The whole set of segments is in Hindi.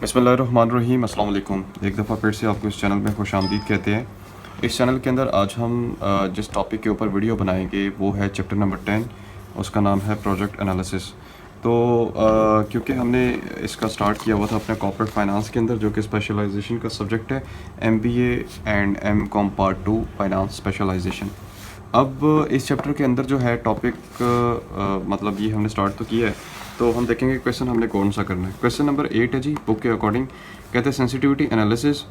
बिस्मिल्लाहिर्रहमानिर्रहीम अस्सलाम वालेकुम। एक दफ़ा फिर से आपको इस चैनल में खुशामदीद कहते हैं। इस चैनल के अंदर आज हम जिस टॉपिक के ऊपर वीडियो बनाएंगे वो है चैप्टर नंबर 10, उसका नाम है प्रोजेक्ट एनालिसिस। तो क्योंकि हमने इसका स्टार्ट किया हुआ था अपने कॉर्पोरेट फाइनेंस के अंदर, जो कि स्पेशलाइजेशन का सब्जेक्ट है, MBA and M.Com part 2 finance specialisation. अब इस चैप्टर के अंदर जो है टॉपिक मतलब ये हमने स्टार्ट तो किया है, तो हम देखेंगे क्वेश्चन हमने कौन सा करना है। क्वेश्चन नंबर 8 है जी, बुक के अकॉर्डिंग। कहते हैं sensitivity analysis,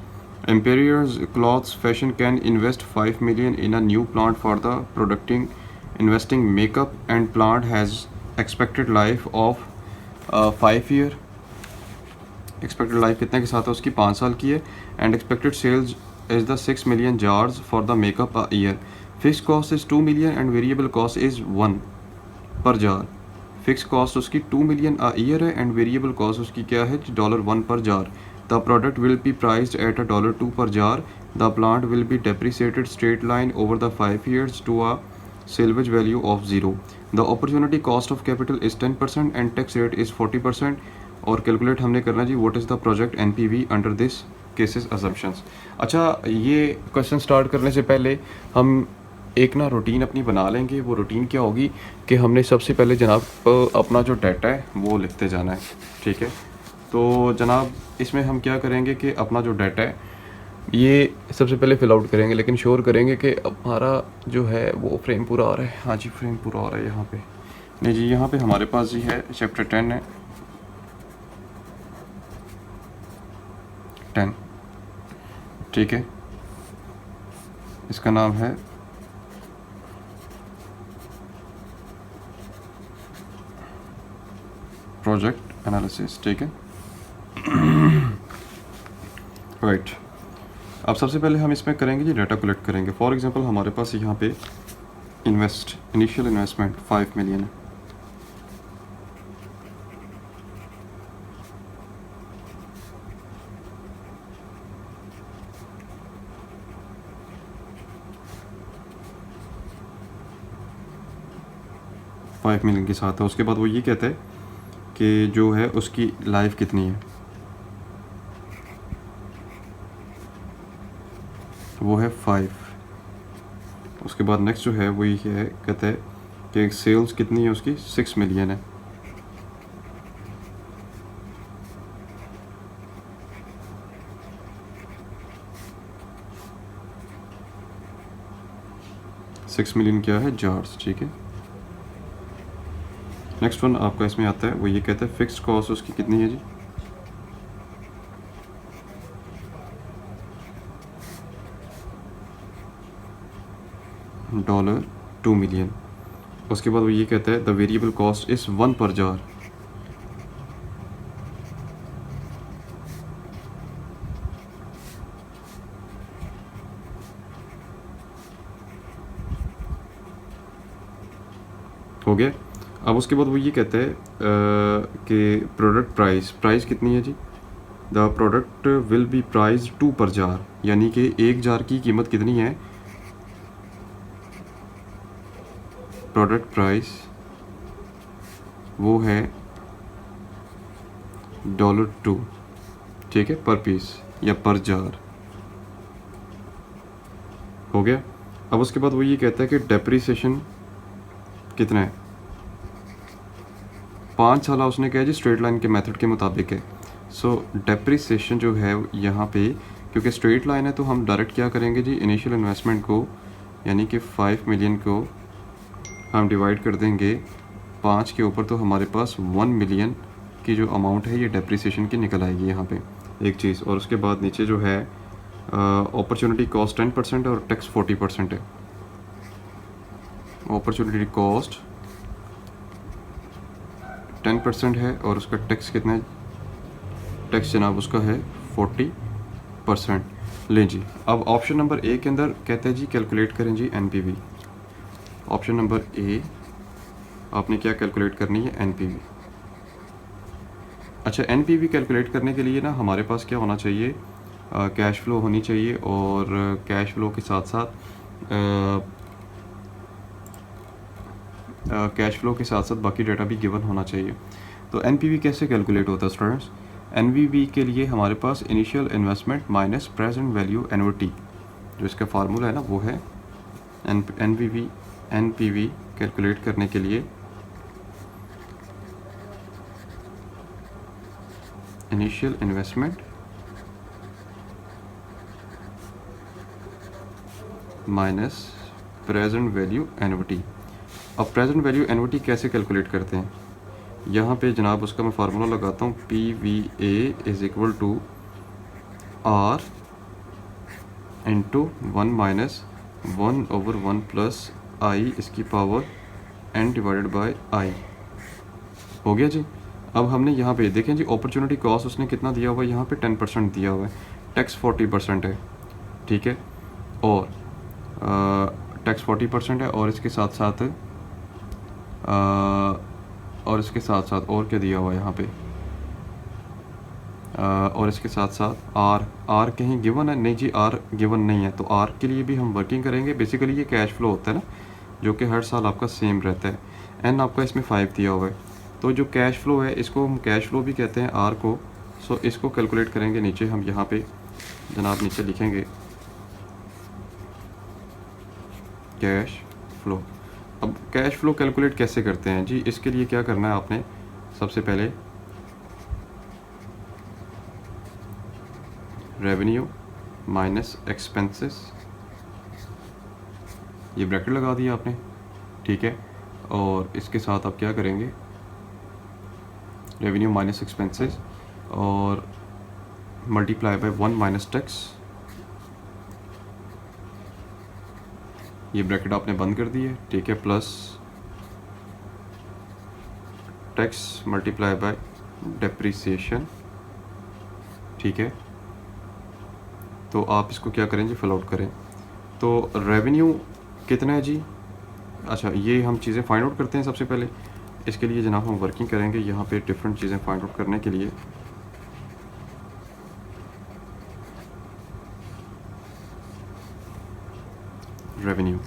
emperors clothes fashion can invest 5 million in a new plant for the producting investing makeup and plant has expected life of 5 year. Expected life कितने के साथ है उसकी? 5 साल की है। And expected sales is the 6 million jars for the makeup a year. Fix cost is 2 million and variable cost is 1 per jar. Fix cost उसकी 2 मिलियन अ ईयर है एंड वेरिएबल कॉस्ट उसकी क्या है? $1 per jar. The product will be priced at $2 per jar. The plant will be depreciated straight line over the 5 years to a salvage value of 0. The opportunity cost of capital is 10% and tax rate is 40%. और कैलकुलेट हमने करना जी what is the project NPV under this cases assumptions. अच्छा, ये क्वेश्चन स्टार्ट करने से पहले हम एक ना रूटीन अपनी बना लेंगे। वो रूटीन क्या होगी कि हमने सबसे पहले जनाब अपना जो डाटा है वो लिखते जाना है, ठीक है। तो जनाब इसमें हम क्या करेंगे कि अपना जो डाटा है ये सबसे पहले फिल आउट करेंगे, लेकिन श्योर करेंगे कि हमारा जो है वो फ्रेम पूरा आ रहा है। हाँ जी, फ्रेम पूरा आ रहा है यहाँ पे। नहीं जी, यहाँ पे हमारे पास जी है चैप्टर 10 है, 10, ठीक है। इसका नाम है प्रोजेक्ट एनालिसिस, ठीक है। राइट, अब सबसे पहले हम इसमें करेंगे जी डाटा कलेक्ट करेंगे। फॉर एग्जांपल हमारे पास यहाँ पे इनिशियल इन्वेस्टमेंट 5 मिलियन है। $5 मिलियन के साथ है। उसके बाद वो ये कहता है कि जो है उसकी लाइफ कितनी है, वो है 5। उसके बाद नेक्स्ट जो है वो ये है, कहता है कि सेल्स कितनी है उसकी? 6 मिलियन है। $6 मिलियन क्या है? जार्स, ठीक है। नेक्स्ट वन आपका इसमें आता है, वो ये कहता है फिक्स्ड कॉस्ट उसकी कितनी है जी? $2 मिलियन। उसके बाद वो ये कहता है the variable cost is 1 per jar. हो गया। अब उसके बाद वो ये कहता है कि प्रोडक्ट प्राइस कितनी है जी? The product will be price 2 per jar, यानी कि 1 जार की कीमत कितनी है? प्रोडक्ट प्राइस वो है $2, ठीक है, पर पीस या पर जार। हो गया। अब उसके बाद वो ये कहता है कि डेप्रिसिएशन कितना है? 5 साल उसने कहा जी स्ट्रेट लाइन के मेथड के मुताबिक है। सो डेप्रिसिएशन जो है यहाँ पे, क्योंकि स्ट्रेट लाइन है तो हम डायरेक्ट क्या करेंगे जी, इनिशियल इन्वेस्टमेंट को यानी कि 5 मिलियन को हम डिवाइड कर देंगे 5 के ऊपर, तो हमारे पास 1 मिलियन की जो अमाउंट है ये डेप्रिसिएशन की निकल आएगी यहाँ पे एक चीज़। और उसके बाद नीचे जो है अपॉर्चुनिटी कॉस्ट 10% और टैक्स 40% है। अपॉर्चुनिटी कॉस्ट 10% है और उसका टैक्स कितना है? टैक्स जनाब उसका है 40%। लें जी, अब ऑप्शन नंबर ए के अंदर कहते हैं जी कैलकुलेट करें जी NPV। ऑप्शन नंबर ए आपने क्या कैलकुलेट करनी है? NPV। अच्छा, NPV कैलकुलेट करने के लिए ना हमारे पास क्या होना चाहिए? कैश फ्लो होनी चाहिए, और कैश फ्लो के साथ साथ कैश फ्लो के साथ साथ बाकी डाटा भी गिवन होना चाहिए। तो NPV कैसे कैलकुलेट होता है स्टूडेंट्स? NVV के लिए हमारे पास initial investment minus present value annuity, जो इसका फार्मूला है ना वो है NPV कैलकुलेट करने के लिए initial investment minus present value annuity. अब प्रेजेंट वैल्यू एनुटी कैसे कैलकुलेट करते हैं, यहाँ पे जनाब उसका मैं फार्मूला लगाता हूँ PVA is equal to R into 1 minus 1/1 plus I इसकी power n divided by I। हो गया जी। अब हमने यहाँ पे देखें जी अपॉर्चुनिटी कॉस्ट उसने कितना दिया हुआ है, यहाँ पे 10% दिया हुआ है, टैक्स 40% है, ठीक है, और टैक्स 40% है, और इसके साथ साथ और क्या दिया हुआ है यहाँ पे, और इसके साथ साथ आर कहीं गिवन है, नहीं जी आर गिवन नहीं है, तो आर के लिए भी हम वर्किंग करेंगे। बेसिकली ये कैश फ्लो होता है ना, जो कि हर साल आपका सेम रहता है। एन आपका इसमें 5 दिया हुआ है, तो जो कैश फ्लो है इसको हम कैश फ्लो भी कहते हैं आर को। सो इसको कैलकुलेट करेंगे नीचे हम, यहाँ पे जनाब नीचे लिखेंगे कैश फ्लो। अब कैश फ्लो कैलकुलेट कैसे करते हैं जी, इसके लिए क्या करना है आपने, सबसे पहले रेवेन्यू माइनस एक्सपेंसेस, ये ब्रैकेट लगा दिया आपने, ठीक है, और इसके साथ आप क्या करेंगे, रेवेन्यू माइनस एक्सपेंसेस और मल्टीप्लाई बाय 1 माइनस टैक्स, ये ब्रैकेट आपने बंद कर दी है, ठीक है, plus tax multiply by depreciation, ठीक है। तो आप इसको क्या करें जी, फिल आउट करें। तो रेवेन्यू कितना है जी, अच्छा ये हम चीज़ें फाइंड आउट करते हैं सबसे पहले। इसके लिए जनाब हम वर्किंग करेंगे यहाँ पे डिफरेंट चीज़ें फाइंड आउट करने के लिए। रेवेन्यू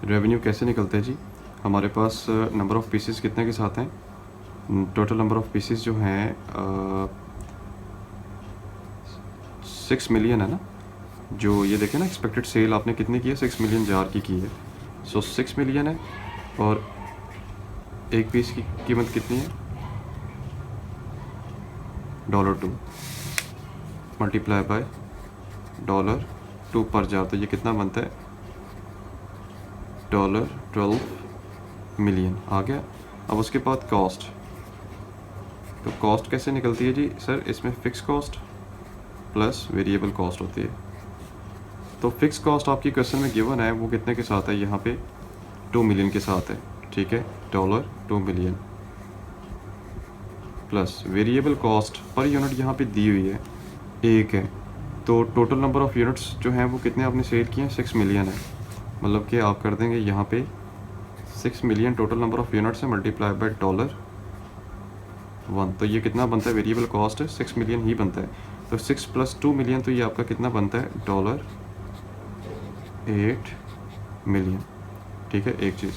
रेवेन्यू कैसे निकलते हैं जी, हमारे पास नंबर ऑफ़ पीसेस कितने के साथ हैं, टोटल नंबर ऑफ़ पीसेस जो हैं 6 मिलियन है ना, जो ये देखें ना एक्सपेक्टेड सेल आपने कितनी की है, 6 मिलियन जार की है। सो 6 मिलियन है, और एक पीस की कीमत कितनी है, $2 मल्टीप्लाई बाय $2 पर जार, तो ये कितना बनता है, $12 मिलियन आ गया। अब उसके बाद कॉस्ट, तो कॉस्ट कैसे निकलती है जी सर, इसमें fix cost plus variable cost होती है। तो फिक्स कॉस्ट आपकी क्वेश्चन में गिवन है, वो कितने के साथ है, यहाँ पे 2 मिलियन के साथ है, ठीक है, $2 million plus variable cost per unit यहाँ पे दी हुई है 1 है। तो टोटल नंबर ऑफ़ यूनिट्स जो हैं वो कितने आपने सेल किए हैं, 6 मिलियन है, मतलब कि आप कर देंगे यहाँ पे 6 million total number of units है मल्टीप्लाई बाय $1, तो ये कितना बनता है, वेरिएबल कॉस्ट है 6 मिलियन ही बनता है, तो 6 + 2 मिलियन, तो ये आपका कितना बनता है, $8 मिलियन, ठीक है। एक चीज़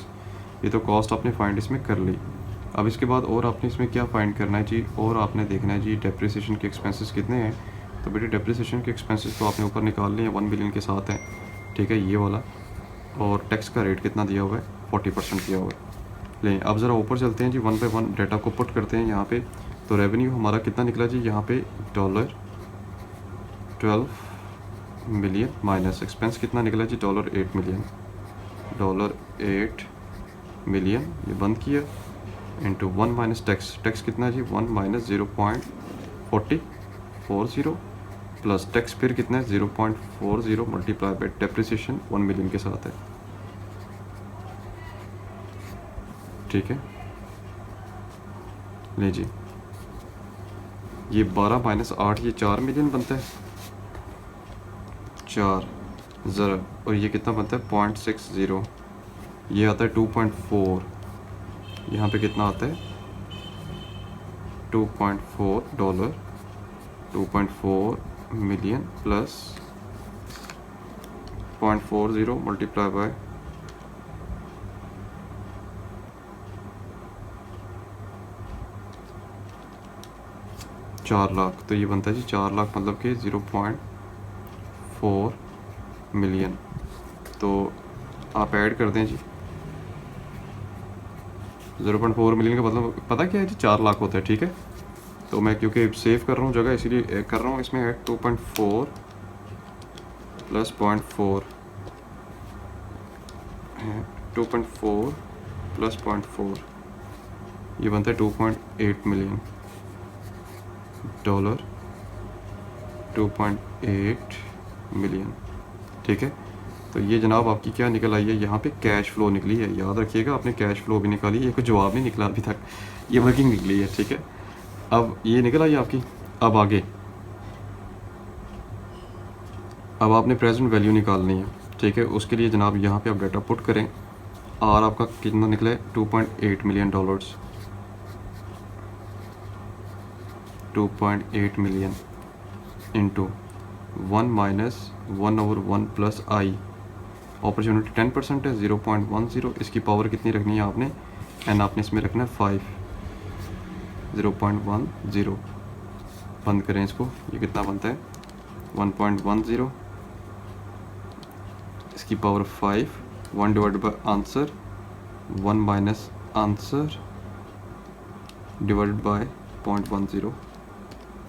ये तो कॉस्ट आपने फाइंड इसमें कर ली। अब इसके बाद और आपने इसमें क्या फाइंड करना है जी, और आपने देखना है जी डेप्रिसिएशन के एक्सपेंसेस कितने हैं। तो बेटे डेप्रिसिएशन के एक्सपेंसेस तो आपने ऊपर निकाल लिए हैं, 1 मिलियन के साथ है, ठीक है, ये वाला, और टैक्स का रेट कितना दिया हुआ है, 40% दिया हुआ है। लें अब ज़रा ऊपर चलते हैं जी, 1 बाय 1 डाटा को पुट करते हैं यहाँ पे। तो रेवेन्यू हमारा कितना निकला जी, यहाँ पे $12 मिलियन माइनस एक्सपेंस कितना निकला जी, $8 मिलियन, $8 मिलियन ये बंद किया, इंटू 1 माइनस टैक्स, टैक्स कितना जी, 1 माइनस 0.40 प्लस टैक्स फिर कितना है, 0.40 मल्टीप्लाई बाय डेप्रिसिएशन 1 मिलियन के साथ है, ठीक है। ले जी ये 12 माइनस 8 ये 4 मिलियन बनता है, 4 ज़रा, और ये कितना बनता है 0.60, ये आता है 2.4, यहाँ पे कितना आता है $2.4 2.4 million plus 0.40 multiply by 4 lakh. तो ये बनता है जी 4 लाख मतलब कि 0.4 मिलियन। तो आप ऐड कर दें जी 0.4 मिलियन का मतलब पता क्या है जी 4 लाख होता है, ठीक है। तो मैं क्योंकि सेव कर रहा हूँ जगह इसीलिए कर रहा हूँ इसमें ऐड 2.4 प्लस 0.4 है 2.4 प्लस 0.4 ये बनता है 2.8 मिलियन डॉलर 2.8 मिलियन, ठीक है। तो ये जनाब आपकी क्या निकल आई है, यहाँ पे कैश फ्लो निकली है। याद रखिएगा आपने कैश फ्लो भी निकाली है, ये कोई जवाब नहीं निकला अभी तक, ये वर्किंग निकली है, ठीक है। अब ये निकल आई आपकी। अब आगे अब आपने प्रेजेंट वैल्यू निकालनी है, ठीक है। उसके लिए जनाब यहाँ पे आप डाटा पुट करें। आर आपका कितना निकला है 2.8 million dollars, 2.8 million into 1 minus 1/1 plus I. Opportunity 10% है 0.10। इसकी पावर कितनी रखनी है आपने, एन आपने इसमें रखना है 5, 0.10। बंद करें इसको, ये कितना बनता है 1.10। इसकी power 5, 1 divide by answer 1 minus answer divide by 0.10।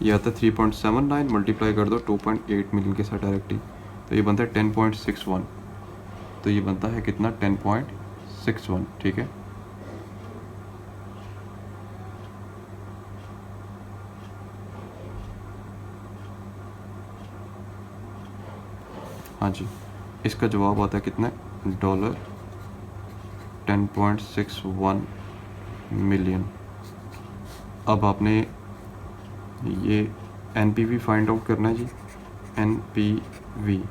ये आता है 3.79। मल्टीप्लाई कर दो 2.8 मिलियन के साथ डायरेक्टली, तो ये बनता है 10.61। तो ये बनता है कितना 10.61, ठीक है। हाँ जी, इसका जवाब आता है कितना डॉलर 10.61 मिलियन। अब आपने ये एनपीवी फाइंड आउट करना है जी। एनपीवी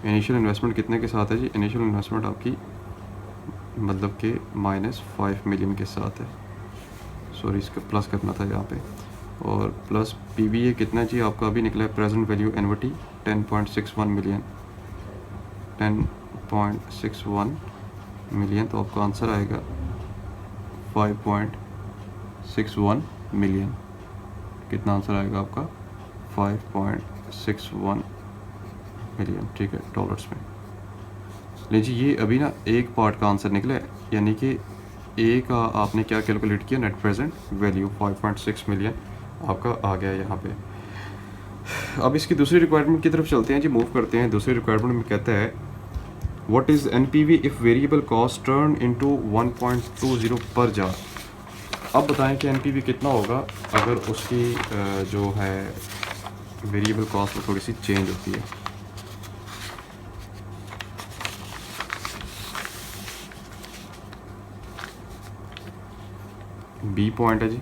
इनिशियल इन्वेस्टमेंट कितने के साथ है जी, इनिशियल इन्वेस्टमेंट आपकी मतलब कि -5 मिलियन के साथ है। सॉरी, इसका प्लस करना था यहाँ पे। और प्लस पीवीए कितना जी आपका अभी निकला है प्रेजेंट वैल्यू एनविटी 10.61 मिलियन, 10.61 मिलियन। तो आपका आंसर आएगा 5.61 मिलियन। कितना आंसर आएगा आपका 5.61 मिलियन, ठीक है, डॉलर्स में। लीजिए ये अभी ना एक पार्ट का आंसर निकला है, यानी कि ए का आपने क्या कैलकुलेट किया, नेट प्रेजेंट वैल्यू 5.6 मिलियन आपका आ गया यहाँ पे। अब इसकी दूसरी रिक्वायरमेंट की तरफ चलते हैं जी, मूव करते हैं। दूसरी रिक्वायरमेंट में कहता है what is NPV if variable cost turn into 1.20 पर जार। अब बताएं कि एनपीवी कितना होगा अगर उसकी जो है वेरिएबल कॉस्ट वो थोड़ी सी चेंज होती है। बी पॉइंट है जी,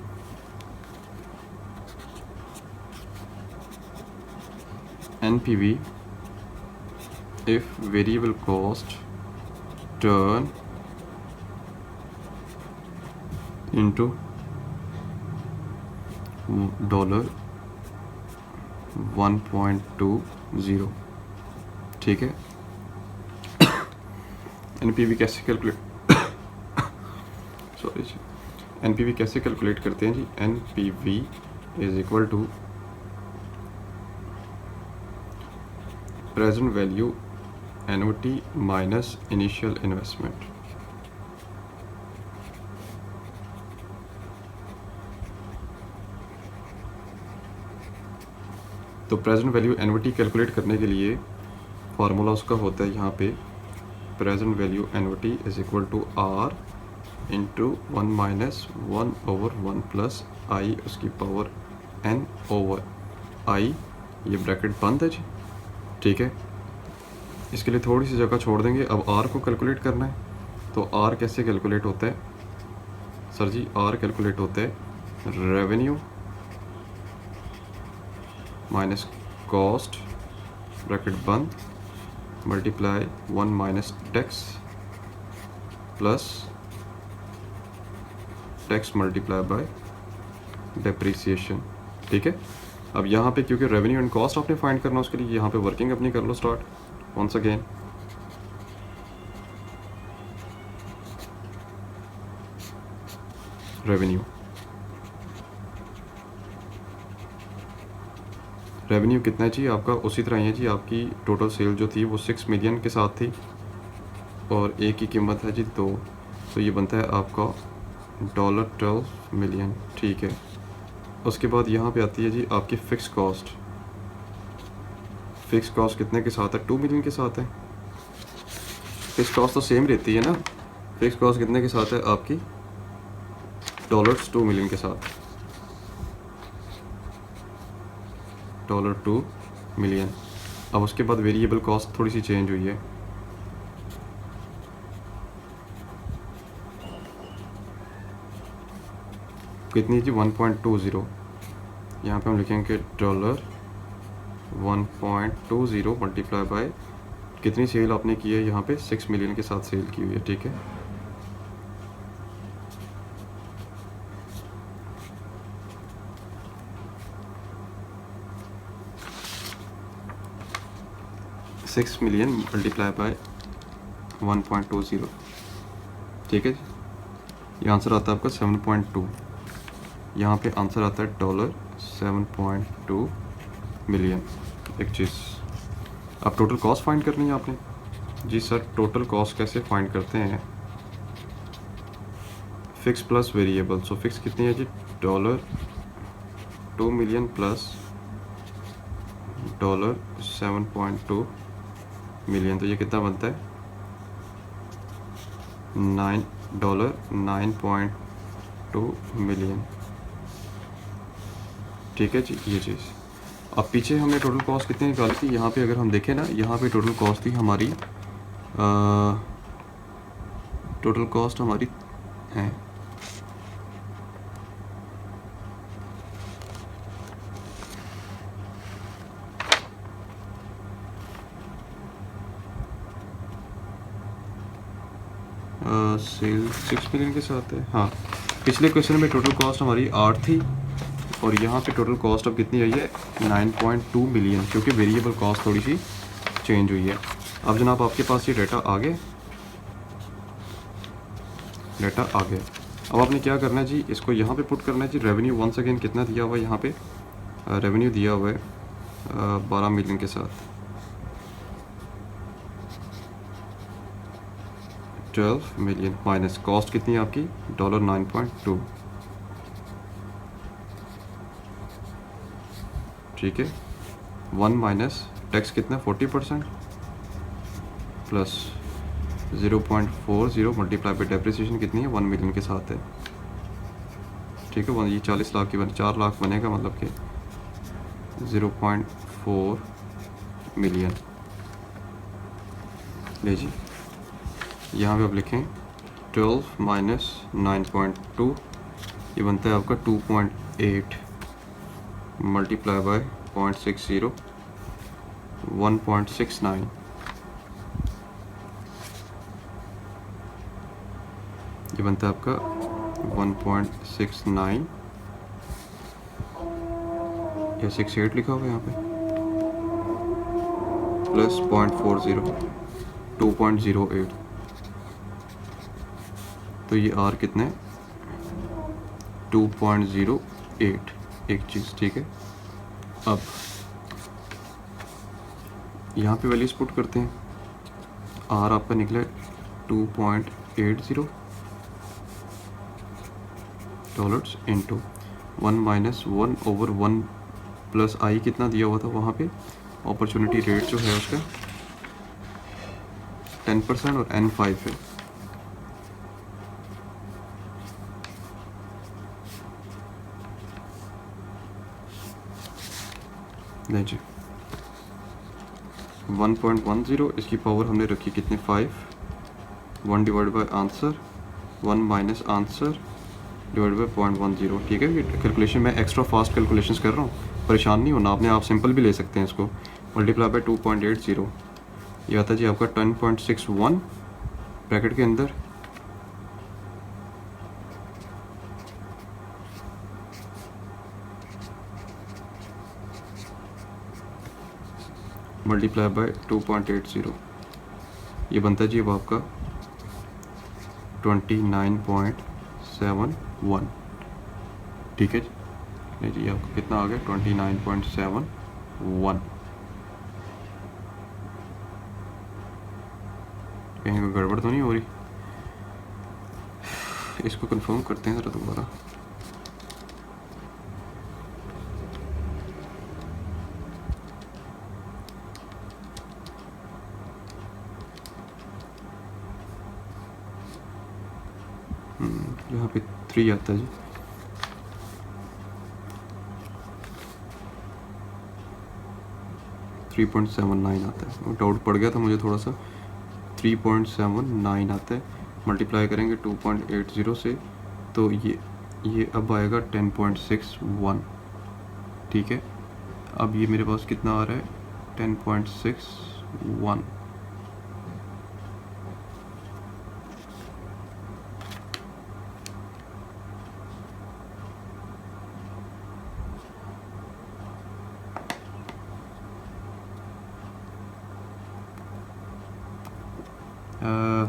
NPV if variable cost turn into $1.20, ठीक है। एनपीवी कैसे कैलकुलेट सॉरी जी, एनपीवी कैसे कैलकुलेट करते हैं जी। NPV is equal to present value annuity minus initial investment. तो प्रेजेंट वैल्यू एनुटी कैलकुलेट करने के लिए फार्मूला उसका होता है यहाँ पे present value annuity is equal to R into 1 minus 1/1 plus I उसकी पावर n ओवर आई। ये ब्रैकेट बंद है जी, ठीक है। इसके लिए थोड़ी सी जगह छोड़ देंगे। अब r को कैलकुलेट करना है, तो r कैसे कैलकुलेट होता है सर जी। r कैलकुलेट होता है रेवेन्यू माइनस कॉस्ट ब्रैकेट बंद multiply 1 minus tax plus tax multiply bye depreciation, ठीक है। अब यहाँ पे क्योंकि रेवेन्यू एंड कॉस्ट आपने फाइंड करना, उसके लिए यहाँ पे वर्किंग अपनी कर लो स्टार्ट वंस अगेन। रेवेन्यू कितना है जी आपका, उसी तरह ही है जी, आपकी टोटल सेल जो थी वो 6 मिलियन के साथ थी और एक की कीमत है जी 2, तो ये बनता है आपका $12 मिलियन, ठीक है। उसके बाद यहाँ पे आती है जी आपकी फ़िक्स कॉस्ट। फ़िक्स कॉस्ट कितने के साथ है, 2 मिलियन के साथ है। फ़िक्स कॉस्ट तो सेम रहती है ना। फ़िक्स कॉस्ट कितने के साथ है आपकी, $2 मिलियन के साथ, $2 मिलियन। अब उसके बाद वेरिएबल कॉस्ट थोड़ी सी चेंज हुई है, कितनी जी, 1.20। यहाँ पे हम लिखेंगे $1.20 मल्टीप्लाई बाय कितनी सेल आपने की है, यहाँ पे 6 मिलियन के साथ सेल की हुई है, ठीक है। $6 मिलियन मल्टीप्लाई बाय 1.20, ठीक है जी। ये आंसर आता है आपका 7.2। यहाँ पे आंसर आता है $7.2 मिलियन। एक चीज़, अब टोटल कॉस्ट फाइंड करनी है आपने। जी सर, टोटल कॉस्ट कैसे फाइंड करते हैं, fix plus variable. So fix कितनी है जी, $2 मिलियन प्लस $7.2 मिलियन, तो ये कितना बनता है, $9.2 मिलियन, ठीक है जी। ये चीज़, अब पीछे हमने टोटल कॉस्ट कितनी निकाली थी, यहाँ पे अगर हम देखें ना, यहाँ पे टोटल कॉस्ट थी हमारी, टोटल कॉस्ट हमारी है सेल 6 मिलियन के साथ है। हाँ, पिछले क्वेश्चन में टोटल कॉस्ट हमारी 8 थी और यहाँ पे टोटल कॉस्ट अब कितनी आई है, 9.2 मिलियन, क्योंकि वेरिएबल कॉस्ट थोड़ी सी चेंज हुई है। अब जनाब आपके पास ये डाटा आ गया, डाटा आ गया। अब आपने क्या करना है जी, इसको यहाँ पे पुट करना है जी। रेवेन्यू वंस अगेन कितना दिया हुआ है, यहाँ पे रेवेन्यू दिया हुआ है 12 मिलियन के साथ, 12 मिलियन माइनस कॉस्ट कितनी है आपकी, $9.2, ठीक है। 1 माइनस टैक्स कितना, 40% प्लस 0.40 मल्टीप्लाई बाई डेप्रिसिएशन कितनी है, 1 मिलियन के साथ है, ठीक है। ये 40 लाख की बने, 4 लाख बनेगा, मतलब कि 0.4 मिलियन। ले जी, यहाँ पे आप लिखें 12 माइनस 9.2, ये बनता है आपका 2.8 मल्टीप्लाई बाय 0.60, 1.69, ये बनता है आपका 1.69 या 68 लिखा होगा यहाँ पे, प्लस 0.40, 2.08, तो ये आर कितने, 2.08, एक चीज़, ठीक है। अब यहाँ पे वैल्यूज पुट करते हैं, आर आपका निकला 2.80 डॉलर्स इंटू 1 माइनस 1/1 प्लस आई कितना दिया हुआ था वहाँ पे, अपॉर्चुनिटी रेट जो है उसका 10% और N5 है। नहीं जी, 1.10, इसकी पावर हमने रखी कितने, 5, 1 divide by answer, 1 minus answer divide by 0.10, ठीक है। ये कैलकुलेशन मैं एक्स्ट्रा फास्ट कैलकुलेशंस कर रहा हूँ, परेशान नहीं होना आपने, आप सिंपल भी ले सकते हैं इसको। मल्टीप्लाई बाय 2.80, ये आता है जी आपका 10.61 ब्रैकेट के अंदर, मल्टीप्लाई बाय 2.80, ये बनता है जी अब आपका 29.71। ठीक है जी, नहीं जी आपका कितना आ गया 29.71। कहीं कोई गड़बड़ तो नहीं हो रही? इसको कंफर्म करते हैं ज़रा दोबारा। यहाँ पे 3 आता है जी। $3.79 आता है, डाउट पड़ गया था मुझे थोड़ा सा। 3.79 आता है, मल्टीप्लाई करेंगे 2.80 से तो ये अब आएगा 10.61। ठीक है, अब ये मेरे पास कितना आ रहा है 10.61। uh,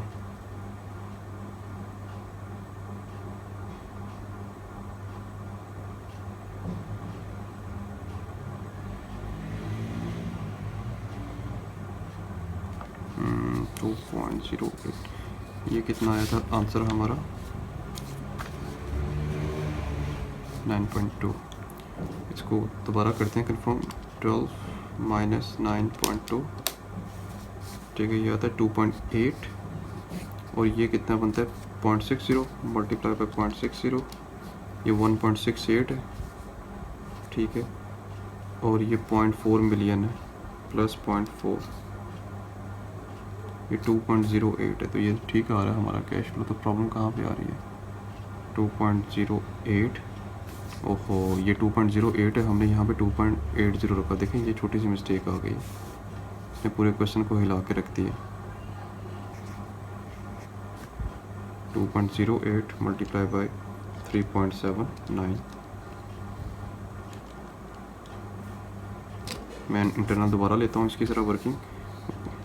2.08, ये कितना आया था आंसर हमारा 9.2। इसको दोबारा करते हैं कंफर्म। 12 माइनस 9.2, ठीक है, ये आता है 2.8 और ये कितना बनता है 0.60 मल्टीप्लाई बाय 0.60, ये 1.68 है। ठीक है, और ये 0.4 मिलियन है प्लस 0.4, ये 2.08 है। तो ये ठीक आ रहा है हमारा कैश फ्लो। तो प्रॉब्लम कहाँ पे आ रही है 2.08। ओहो, ये 2.08 है, हमने यहाँ पे 2.80 रखा। देखें ये छोटी सी मिस्टेक आ गई, इसने पूरे क्वेश्चन को हिला के रख दिया। 2.08 मल्टीप्लाई बाय 3.79। मैं इंटरनल दोबारा लेता हूँ इसकी ज़रा वर्किंग।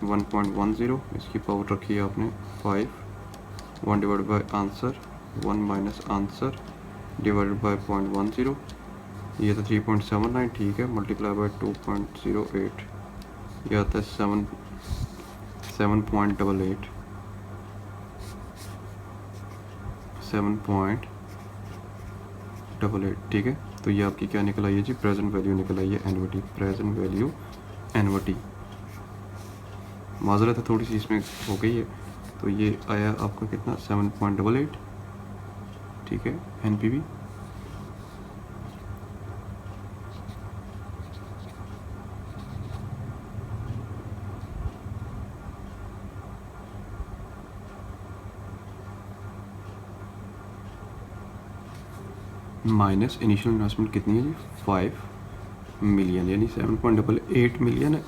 1.10, इसकी पावर रखी है आपने 5, 1 divide by answer, 1 minus answer divided by 0.10, ये तो 3.79। ठीक है, मल्टीप्लाई बाय 2.08, ये आता है 7.88। 7.88। ठीक है, तो ये आपकी क्या निकल आई है जी प्रेजेंट वैल्यू निकल आई है एनवीटी, प्रेजेंट वैल्यू एनवीटी। माजरत है थोड़ी सी इसमें हो गई है, तो ये आया आपका कितना 7.88। ठीक है, एनपीवी माइनस इनिशियल इन्वेस्टमेंट कितनी है जी 5 मिलियन, यानी 7.88 मिलियन है।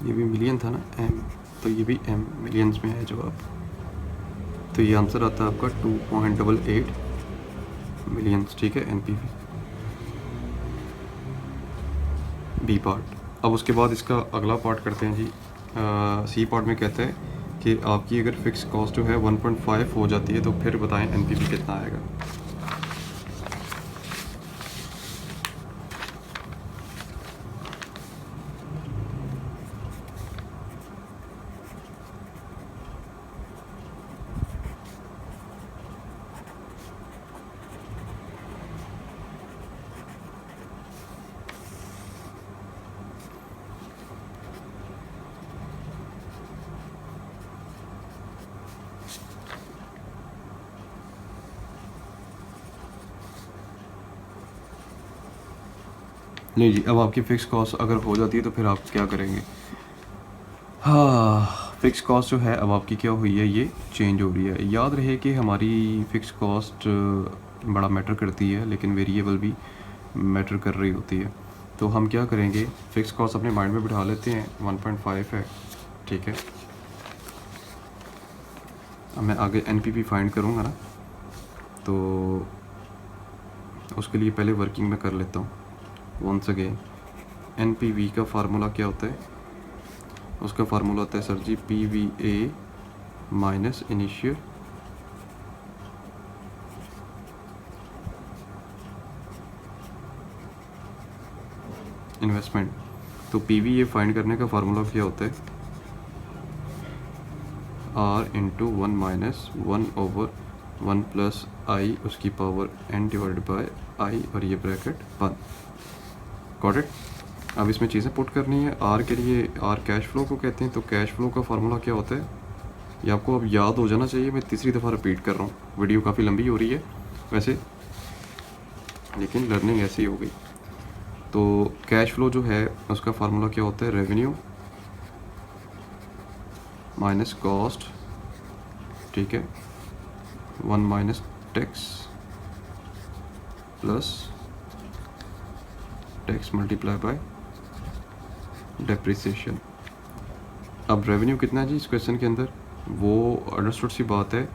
ये भी मिलियन था ना एम, तो ये भी एम मिलियंस में है जवाब। तो ये आंसर आता है आपका 2.88 मिलियंस। ठीक है, एनपीवी बी पार्ट। अब उसके बाद इसका अगला पार्ट करते हैं जी। सी पार्ट में कहते हैं कि आपकी अगर फिक्स कॉस्ट जो है 1.5 हो जाती है तो फिर बताएं एनपीवी कितना आएगा। नहीं जी, अब आपकी फ़िक्स कॉस्ट अगर हो जाती है तो फिर आप क्या करेंगे। हाँ, फ़िक्स कॉस्ट जो है अब आपकी क्या हुई है, ये चेंज हो रही है। याद रहे कि हमारी फ़िक्स कॉस्ट बड़ा मैटर करती है, लेकिन वेरिएबल भी मैटर कर रही होती है। तो हम क्या करेंगे, फ़िक्स कॉस्ट अपने माइंड में बिठा लेते हैं 1.5 है। ठीक है, अब मैं आगे एनपीवी फाइंड करूँगा ना, तो उसके लिए पहले वर्किंग में कर लेता हूँ वंस अगेन। NPV का फार्मूला क्या होता है? उसका फार्मूला होता है सर जी PVA माइनस इनिशियल इन्वेस्टमेंट। तो PVA फाइंड करने का फार्मूला क्या होता है? R into 1 minus 1/1 plus I उसकी power n divided by I और ये ब्रैकेट बंद। Got it? अब इसमें चीज़ें पुट करनी है। R के लिए R कैश फ्लो को कहते हैं। तो कैश फ्लो का फार्मूला क्या होता है ये आपको अब याद हो जाना चाहिए। मैं तीसरी दफ़ा रिपीट कर रहा हूँ, वीडियो काफ़ी लंबी हो रही है वैसे, लेकिन लर्निंग ऐसी हो गई। तो कैश फ्लो जो है उसका फार्मूला क्या होता है? रेवेन्यू माइनस कॉस्ट, ठीक है, 1 minus tax plus tax multiply by depreciation. अब रेवेन्यू कितना है जी इस क्वेश्चन के अंदर? वो अंडरस्टूड सी बात है।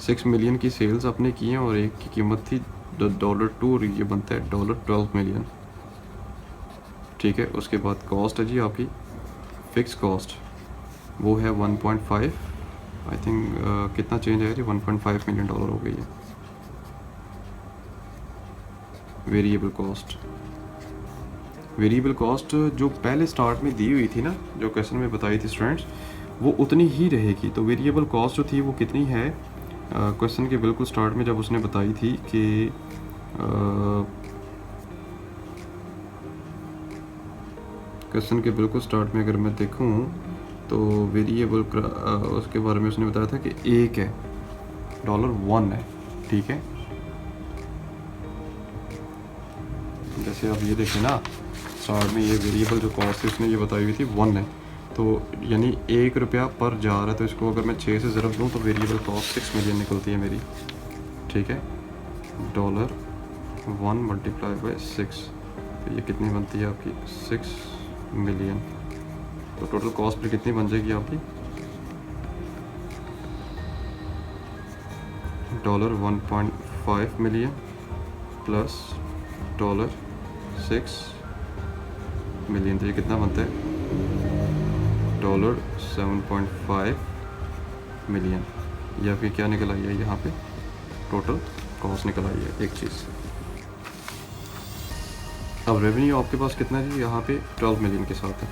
6 मिलियन की सेल्स आपने की हैं और एक की कीमत थी $2 और ये बनता है $12 मिलियन, ठीक है। उसके बाद कॉस्ट है जी आपकी फिक्स कॉस्ट, वो है 1.5, आई थिंक कितना चेंज है जी, $1.5 मिलियन हो गई है। वेरिएबल कॉस्ट जो पहले स्टार्ट में दी हुई थी ना, जो क्वेश्चन में बताई थी स्टूडेंट्स, वो उतनी ही रहेगी। तो वेरिएबल कॉस्ट जो थी वो कितनी है? क्वेश्चन के बिल्कुल स्टार्ट में जब उसने बताई थी कि क्वेश्चन के बिल्कुल स्टार्ट में अगर मैं देखूं तो वेरिएबल उसके बारे में उसने बताया था कि एक है $1 है, ठीक है। जैसे आप ये देखें ना, स्टार्ट में ये वेरिएबल जो कॉस्ट है उसने ये बताई हुई थी 1 है, तो यानी ₹1 पर जा रहा है। तो इसको अगर मैं 6 से ज़रब दूँ तो वेरिएबल कॉस्ट 6 मिलियन निकलती है मेरी, ठीक है। $1 मल्टीप्लाई बाय 6, तो ये कितनी बनती है आपकी? 6 मिलियन। तो टोटल कॉस्ट फिर कितनी बन जाएगी आपकी? $1.5 मिलियन प्लस $6 मिलियन, तो ये कितना बनता है? $7.5 मिलियन। या फिर क्या निकल आई है यहाँ पे? टोटल कॉस्ट निकल आई है एक चीज़। अब रेवेन्यू आपके पास कितना है जी? यहाँ पे 12 मिलियन के साथ है,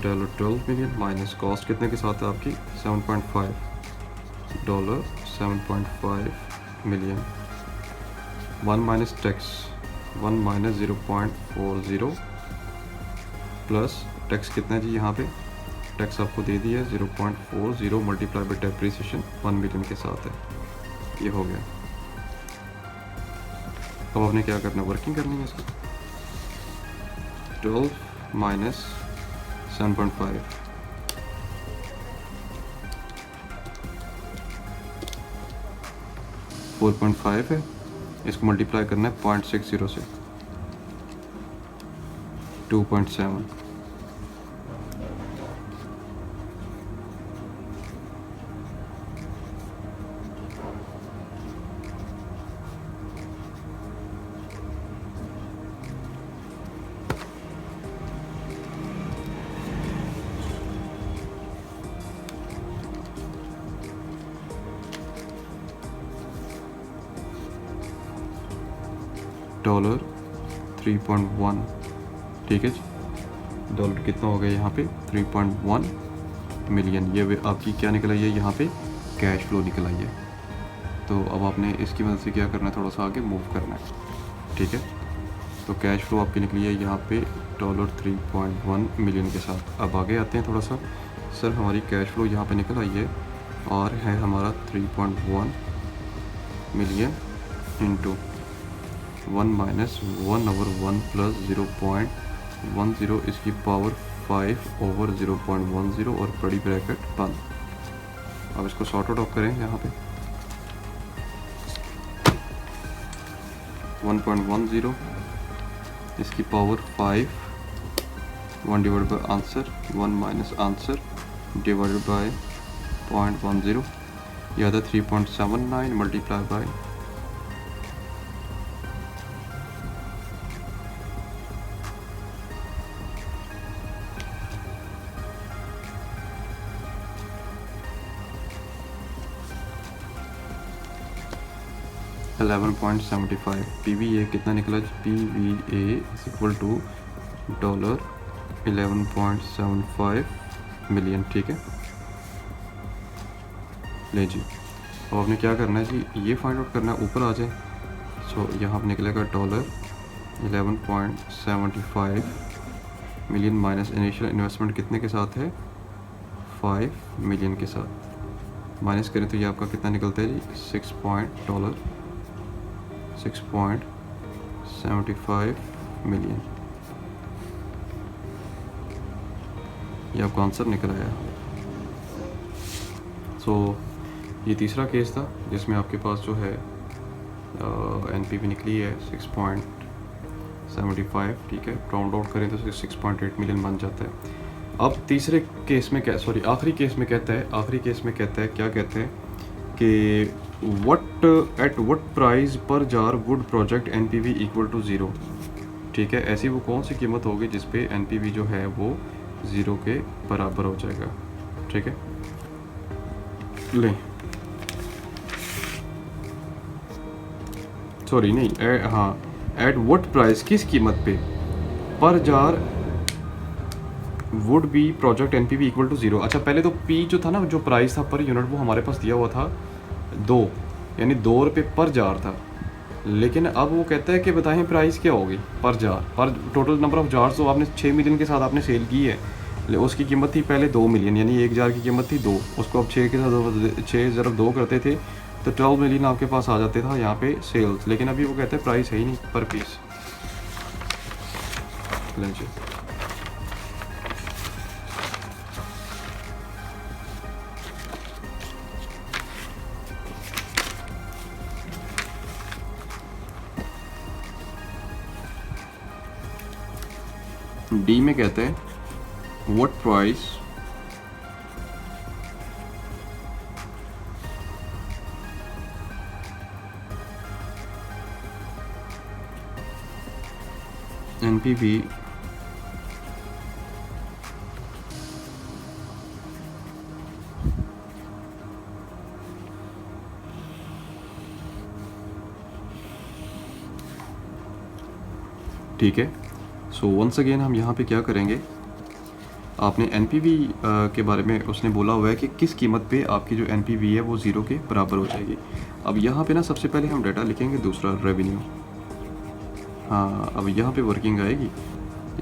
$12 मिलियन माइनस कॉस्ट कितने के साथ है आपकी? 7.5, $7.5 million, 1 minus tax, 1 minus 0.40 plus tax कितना है जी? यहाँ पे टैक्स आपको दे दिया है 0.40 मल्टीप्लाई बाई डेप्रिसिएशन 1 मिलियन के साथ है। ये हो गया। अब आपने क्या करना है? वर्किंग करनी है इसकी। 12 माइनस 7.5, $4.5 है, इसको मल्टीप्लाई करना है 0.60 से, 2.7, $3.1, ठीक है जी। डॉलर कितना हो गया यहाँ पे? 3.1 मिलियन। ये आपकी क्या निकल आई है यहाँ पे? कैश फ्लो निकल आई है। तो अब आपने इसकी मदद से क्या करना है? थोड़ा सा आगे मूव करना है, ठीक है। तो कैश फ्लो आपकी निकली है यहाँ पे $3.1 मिलियन के साथ। अब आगे आते हैं थोड़ा सा। सर हमारी कैश फ्लो यहाँ पे निकल आई है और है हमारा 3.1 मिलियन इंटू 1 माइनस 1/1 प्लस 0.10 इसकी पावर 5/0.10 और बड़ी ब्रैकेट बंद। अब इसको सॉर्ट आउट करें यहाँ पे। 1.10 इसकी power 5, 1 divide by answer, 1 minus answer divided by 3.10 या 3.79 मल्टीप्लाई बाय 11.75 PVA कितना निकला? PVA इज इक्वल टू $11.75 मिलियन। ठीक है, ले जी, अब आपने क्या करना है जी, ये फाइंड आउट करना है, ऊपर आ जाए। सो यहाँ पर निकलेगा $11.75 मिलियन माइनस इनिशियल इन्वेस्टमेंट कितने के साथ है? 5 मिलियन के साथ। माइनस करें तो ये आपका कितना निकलता है जी? $6.75 मिलियन। ये आपका आंसर निकल आया। सो ये तीसरा केस था जिसमें आपके पास जो है एनपीवी निकली है 6.75। ठीक है, राउंड आउट करें तो 6.8 मिलियन बन जाता है। अब तीसरे केस में क्या, सॉरी आखिरी केस में कहता है, क्या कहते हैं कि at what price per jar would project NPV equal to 0। ठीक है, ऐसी वो कौन सी कीमत होगी जिस पे एनपीवी जो है वो 0 के बराबर हो जाएगा। ठीक है, ले सॉरी नहीं, हाँ, एट व्हाट प्राइस, किस कीमत पे, per jar would be project NPV equal to 0। अच्छा, पहले तो पी जो था ना, जो प्राइस था पर यूनिट, वो हमारे पास दिया हुआ था 2, यानी 2 रुपये पर जार था। लेकिन अब वो कहता है कि बताएं प्राइस क्या होगी पर जार, पर टोटल नंबर ऑफ जार्स तो आपने 6 मिलियन के साथ आपने सेल की है, उसकी कीमत थी पहले 2 मिलियन, यानी 1 जार की कीमत थी 2, उसको अब 6 के साथ 6 ज़रब 2 करते थे तो 12 मिलियन आपके पास आ जाते था यहाँ पे सेल्स। लेकिन अभी वो कहते हैं प्राइस है ही नहीं पर पीस। लीजिए, डी में कहते हैं व्हाट प्राइस एनपीवी ठीक है। सो वंस अगेन हम यहाँ पे क्या करेंगे, आपने एनपीवी के बारे में उसने बोला हुआ है कि किस कीमत पे आपकी जो एनपीवी है वो 0 के बराबर हो जाएगी। अब यहाँ पे ना सबसे पहले हम डाटा लिखेंगे, दूसरा रेवेन्यू। हाँ, अब यहाँ पे वर्किंग आएगी।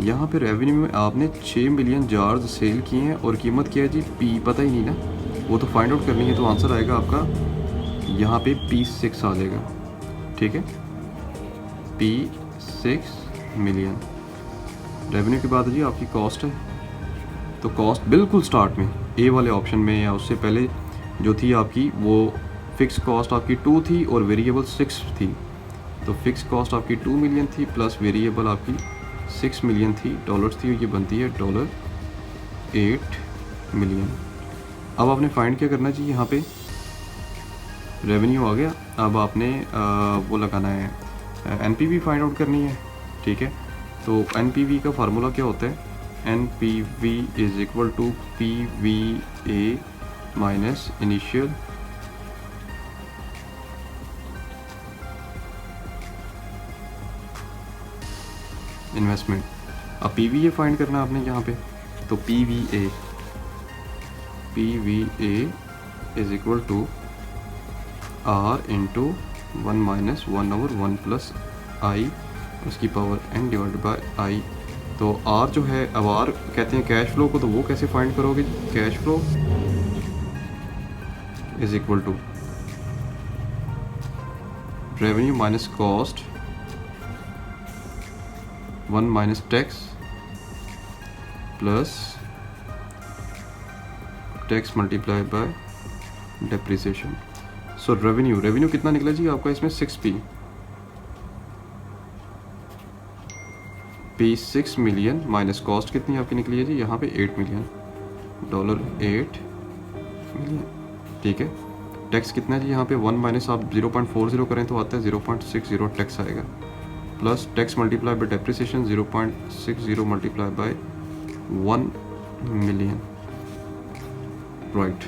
यहाँ पे रेवेन्यू में आपने 6 मिलियन जार्स सेल किए हैं और कीमत क्या है जी? पी पता ही नहीं ना, वो तो फाइंड आउट करनी है। तो आंसर आएगा आपका यहाँ पे P6 आ जाएगा। ठीक है, P6 मिलियन। रेवेन्यू के बाद जी आपकी कॉस्ट है, तो कॉस्ट बिल्कुल स्टार्ट में ए वाले ऑप्शन में या उससे पहले जो थी आपकी, वो फिक्स कॉस्ट आपकी 2 थी और वेरिएबल 6 थी। तो फिक्स कॉस्ट आपकी 2 मिलियन थी प्लस वेरिएबल आपकी 6 मिलियन थी, डॉलर्स थी, ये बनती है $8 मिलियन। अब आपने फाइंड क्या करना चाहिए, यहाँ पे रेवेन्यू आ गया। अब आपने वो लगाना है, एनपीवी फाइंड आउट करनी है। ठीक है, तो एनपीवी का फार्मूला क्या होता है? NPV is equal to PVA minus initial investment. अब PVA फाइंड करना आपने यहाँ पे, तो PVA is equal to R into 1 minus 1/1 plus I उसकी power n divide by I। तो R जो है, अब R कहते हैं कैश फ्लो को, तो वो कैसे फाइंड करोगे? Cash flow is equal to revenue minus cost 1 minus tax plus tax multiply by depreciation. So revenue कितना निकला जी आपका इसमें? 6 मिलियन माइनस कॉस्ट कितनी आपकी निकली है जी यहाँ पे? $8 मिलियन। $8 मिलियन, ठीक है। टैक्स कितना है जी यहाँ पे 1 माइनस आप 0.40 करें तो आता है 0.60 टैक्स आएगा, plus tax multiply by depreciation 0.60 multiply by 1 million, right.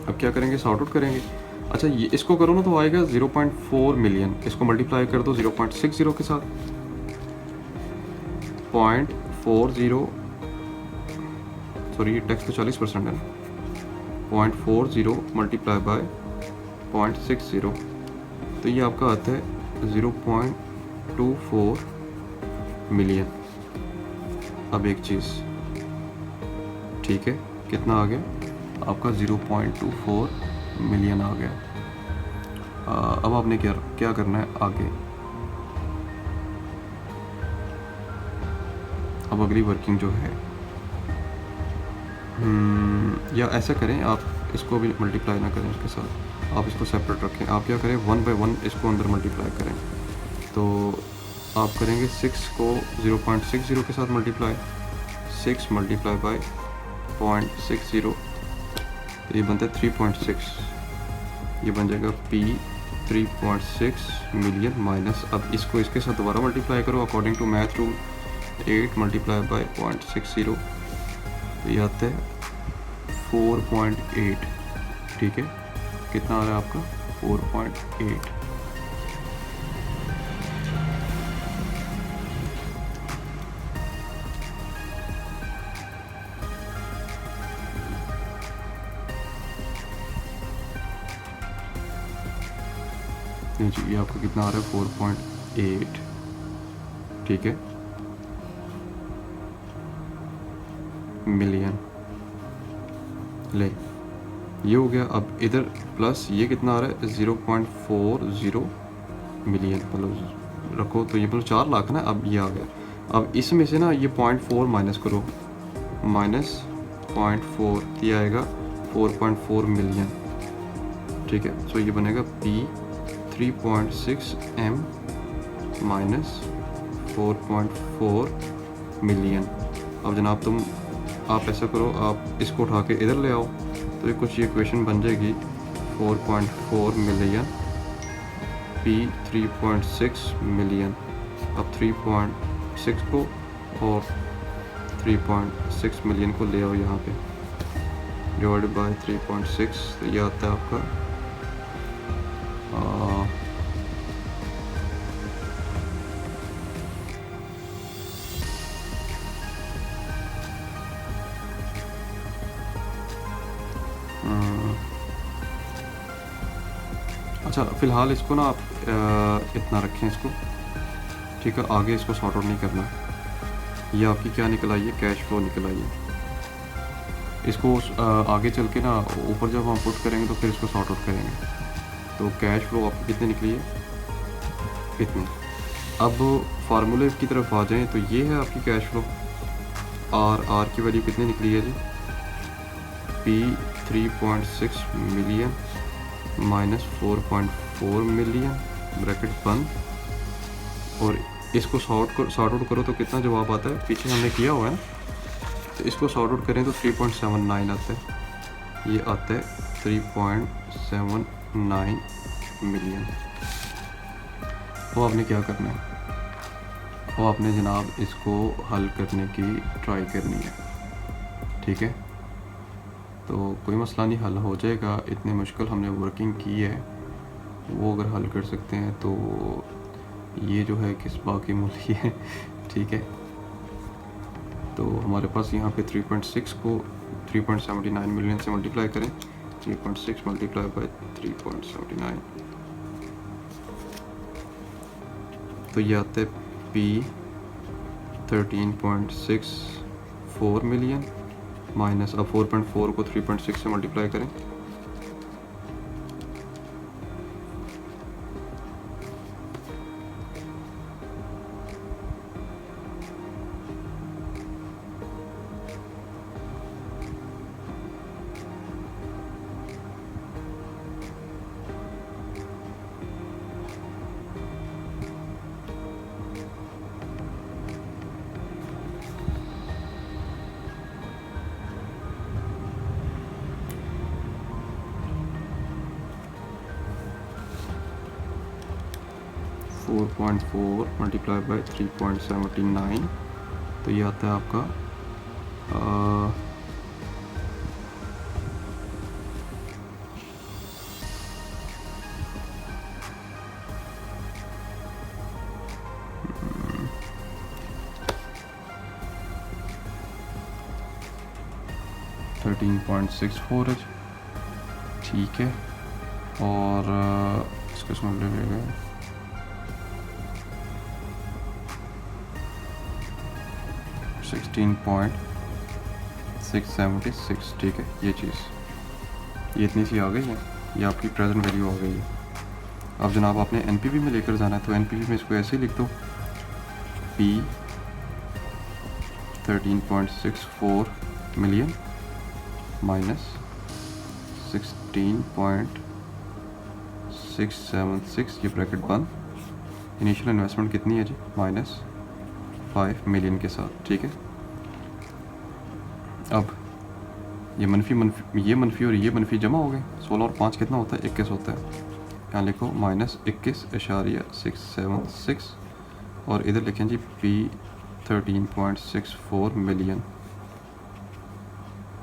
अब क्या करेंगे, सॉर्ट आउट करेंगे। अच्छा ये इसको करो ना तो आएगा 0.4 मिलियन, इसको मल्टीप्लाई कर दो 0.60 के साथ, 0.40, सॉरी ये टैक्स तो 40% है ना, 0.40 मल्टीप्लाई बाय 0.60, तो ये आपका आता है 0.24 मिलियन। अब एक चीज़, ठीक है, कितना आ गया आपका 0.24 मिलियन आ गया। अब आपने क्या करना है आगे, अब अगली वर्किंग जो है, या ऐसा करें आप इसको भी मल्टीप्लाई ना करें उसके साथ, आप इसको सेपरेट रखें। आप क्या करें 1 बाय 1 इसको अंदर मल्टीप्लाई करें, तो आप करेंगे 6 को 0.60 के साथ मल्टीप्लाई, 6 मल्टीप्लाई बाय 0.60, तो ये बनता है 3.6, ये बन जाएगा P 3.6 मिलियन माइनस, अब इसको इसके साथ दोबारा मल्टीप्लाई करो according to math rule, 8 multiply by 0.60, तो ये आता है 4.8, ठीक है। कितना आ रहा है आपका 4.8, नहीं जी ये आपका कितना आ रहा है 4.8, ठीक है, मिलियन। ले ये हो गया। अब इधर प्लस ये कितना आ रहा है 0.40 मिलियन, मतलब रखो तो ये मतलब 4 लाख ना, अब ये आ गया। अब इसमें से ना ये 0.4 माइनस करो, माइनस 0.4, ये आएगा 4.4 मिलियन, ठीक है। सो ये बनेगा P 3.6 M माइनस 4.4 मिलियन। अब जनाब आप ऐसा करो, आप इसको उठा के इधर ले आओ तो ये कुछ ये इक्वेशन बन जाएगी 4.4 मिलियन P 3.6 मिलियन। अब 3.6 को और 3.6 मिलियन को ले आओ यहाँ पे, डिवाइडेड बाय 3.6, तो ये आता है आपका अच्छा फ़िलहाल इसको ना आप इतना रखें इसको, ठीक है। आगे इसको सॉर्ट आउट नहीं करना। ये आपकी क्या निकल आई है, कैश फ्लो निकल आई है। इसको आगे चल के ना ऊपर जब हम पुट करेंगे तो फिर इसको सॉर्ट आउट करेंगे। तो कैश फ्लो आपकी कितनी निकली है, इतनी। अब फार्मूले की तरफ आ जाएं तो ये है आपकी कैश फ्लो। आर की वैल्यू कितनी निकली है जी, P 3.6 million minus 4.4 million, bracket बंद, और इसको सॉर्ट आउट करो तो कितना जवाब आता है, पीछे हमने किया हुआ है। तो इसको सॉर्ट आउट करें तो 3.79 आता है, ये आता है 3.79 मिलियन। वो आपने क्या करना है, वो आपने जनाब इसको हल करने की ट्राई करनी है, ठीक है। तो कोई मसला नहीं, हल हो जाएगा। इतने मुश्किल हमने वर्किंग की है, वो अगर हल कर सकते हैं तो ये जो है किस बाकी मूल्य है, ठीक है। तो हमारे पास यहाँ पे 3.6 को 3.79 मिलियन से मल्टीप्लाई करें, 3.6 मल्टीप्लाई बाय 3.79, तो ये आता है P 13.64 मिलियन माइनस, अब 4.4 को 3.6 से मल्टीप्लाई करें, 4.4 मल्टीप्लाई बाय 3.79, तो ये आता है आपका 13.64 है, ठीक है। और इसका समझ लेगा 16.676, ठीक है। ये चीज़ ये इतनी सी आ गई है, ये आपकी प्रेजेंट वैल्यू आ गई है। अब जनाब आपने एनपीवी में लेकर जाना है, तो एनपीवी में इसको ऐसे ही लिख दो, P 13.64 मिलियन माइनस 16.676, ये ब्रैकेट बंद। इनिशियल इन्वेस्टमेंट कितनी है जी, -5 मिलियन के साथ, ठीक है। अब ये मनफी और ये मनफी जमा हो गए। 16 और 5 कितना होता है, 21 होता है। यहाँ लिखो -21.676 और इधर लिखें जी P 13.64 मिलियन,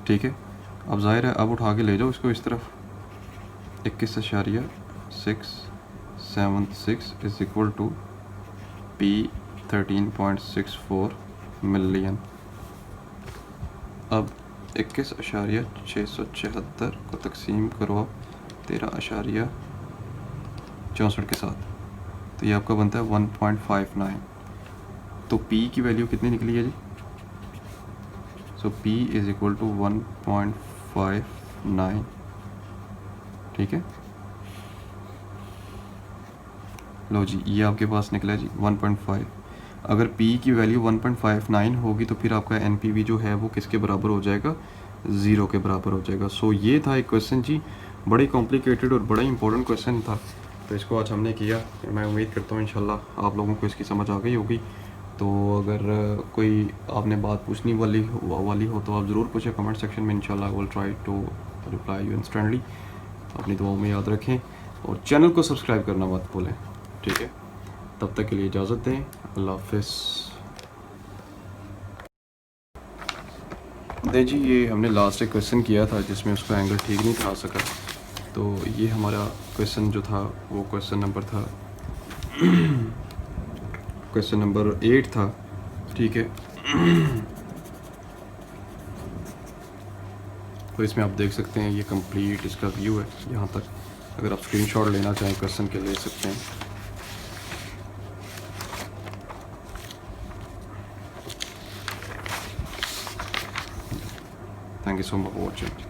ठीक है। अब जाहिर है, अब उठा के ले जाओ इसको इस तरफ, 21.676 is equal to P 13.64 million. अब 21.676 को तकसीम करो आप 13.64 के साथ, तो ये आपका बनता है 1.59। तो P की वैल्यू कितनी निकली है जी, सो P इज इक्वल टू 1.59, ठीक है। लो जी, ये आपके पास निकला है जी 1.5। अगर P की वैल्यू 1.59 होगी तो फिर आपका NPV जो है वो किसके बराबर हो जाएगा, 0 के बराबर हो जाएगा। सो ये था एक क्वेश्चन जी, बड़ी कॉम्प्लिकेटेड और बड़ा इंपॉर्टेंट क्वेश्चन था, तो इसको आज हमने किया। मैं उम्मीद करता हूँ इंशाल्लाह आप लोगों को इसकी समझ आ गई होगी। तो अगर कोई आपने बात पूछनी वाली हो तो आप ज़रूर पूछें कमेंट सेक्शन में, इंशाल्लाह will try to reply you instantly. अपनी दुआओं में याद रखें और चैनल को सब्सक्राइब करना मत भूलें, ठीक है। तब तक के लिए इजाज़त दें, अल्लाह हाफिज़। दे जी, ये हमने लास्ट एक क्वेश्चन किया था जिसमें उसका एंगल ठीक नहीं था सका, तो ये हमारा क्वेश्चन जो था वो क्वेश्चन नंबर था क्वेश्चन नंबर 8 था, ठीक है। तो इसमें आप देख सकते हैं ये कंप्लीट इसका व्यू है यहाँ तक। अगर आप स्क्रीनशॉट लेना चाहें क्वेश्चन के ले सकते हैं। Thank you so much for watching.